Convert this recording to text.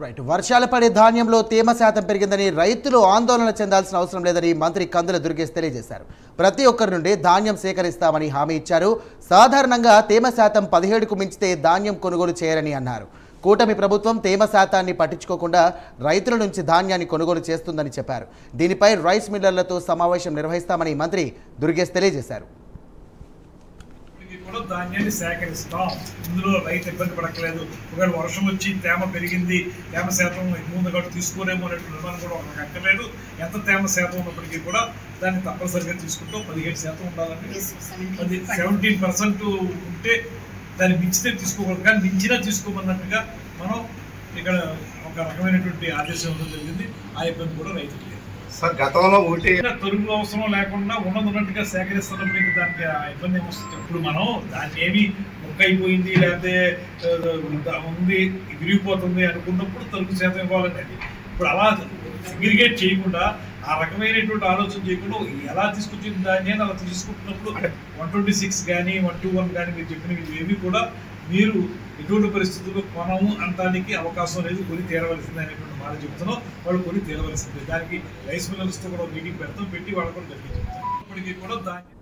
Right. వర్షాలు పడే ధాన్యంలో తేమ శాతం పెరిగిందని రైతులు ఆందోళన చెందాల్సిన అవసరం లేదని మంత్రి కందుల దుర్గేష్ తెలియజేశారు. ప్రతి ఒక్కరి నుండి ధాన్యం సేకరిస్తామని హామీ ఇచ్చారు. సాధారణంగా తేమ శాతం 17కు మించితే ధాన్యం కొనుగోలు చేయరని అన్నారు. కూటమి ప్రభుత్వం తేమ శాతాన్ని పట్టించుకోకుండా రైతుల నుంచి ధాన్యాన్ని కొనుగోలు చేస్తుందని చెప్పారు. దీనిపై రైస్ మిల్లర్లతో సమావేశం నిర్వహిస్తామని మంత్రి దుర్గేష్ తెలియజేశారు. ధాన్యాన్ని సేకరిస్తాం, ఇందులో రైతు ఇబ్బంది పడక్కలేదు. ఒకవేళ వర్షం వచ్చి తేమ పెరిగింది, తేమ శాతం ముందుగా తీసుకోలేమో అనే నిర్మాణం కూడా ఒక అక్కర్లేదు. ఎంత తేమ శాతం ఉన్నప్పటికీ కూడా దాన్ని తప్పనిసరిగా తీసుకుంటాం. 17% ఉండాలండి. 17% ఉంటే దాన్ని మించితే తీసుకోకూడదు, కానీ మించినా తీసుకోమన్నట్టుగా మనం ఇక్కడ ఒక రకమైనటువంటి ఆదేశం ఇవ్వడం జరిగింది. ఆ ఇబ్బంది కూడా రైతులు సార్ గతంలో తొలుగు అవసరం లేకుండా ఉన్నట్టుగా సేకరిస్తున్నప్పుడు మీకు దానికి ఇబ్బంది ఏమొస్తుంది? ఇప్పుడు మనం దాన్ని ఏమి ముక్క అయిపోయింది లేకపోతే ఉంది విరిగిపోతుంది అనుకున్నప్పుడు తొలుగు శాతం ఇవ్వాలండి. అది ఇప్పుడు అలా సెగ్రిగేట్ చేయకుండా ఆ రకమైనటువంటి ఆలోచన చేయకుండా ఎలా తీసుకొచ్చిన దాన్ని అలా తీసుకుంటున్నప్పుడు 126 కానీ 121 కానీ మీరు చెప్పినవి ఏవి కూడా మీరు ఎటువంటి పరిస్థితుల్లో కొనము అనడానికి అవకాశం లేదు. కొని తీరవలసింది అనేటువంటి మాట చెప్తున్నాం. వాళ్ళు కొని తీరవలసింది. దానికి రైస్ మిల్లర్స్తో కూడా మీటింగ్ పెడతాం, పెట్టి వాళ్ళు కూడా జరిగి చెప్తాం. ఇప్పటికీ కూడా దాన్ని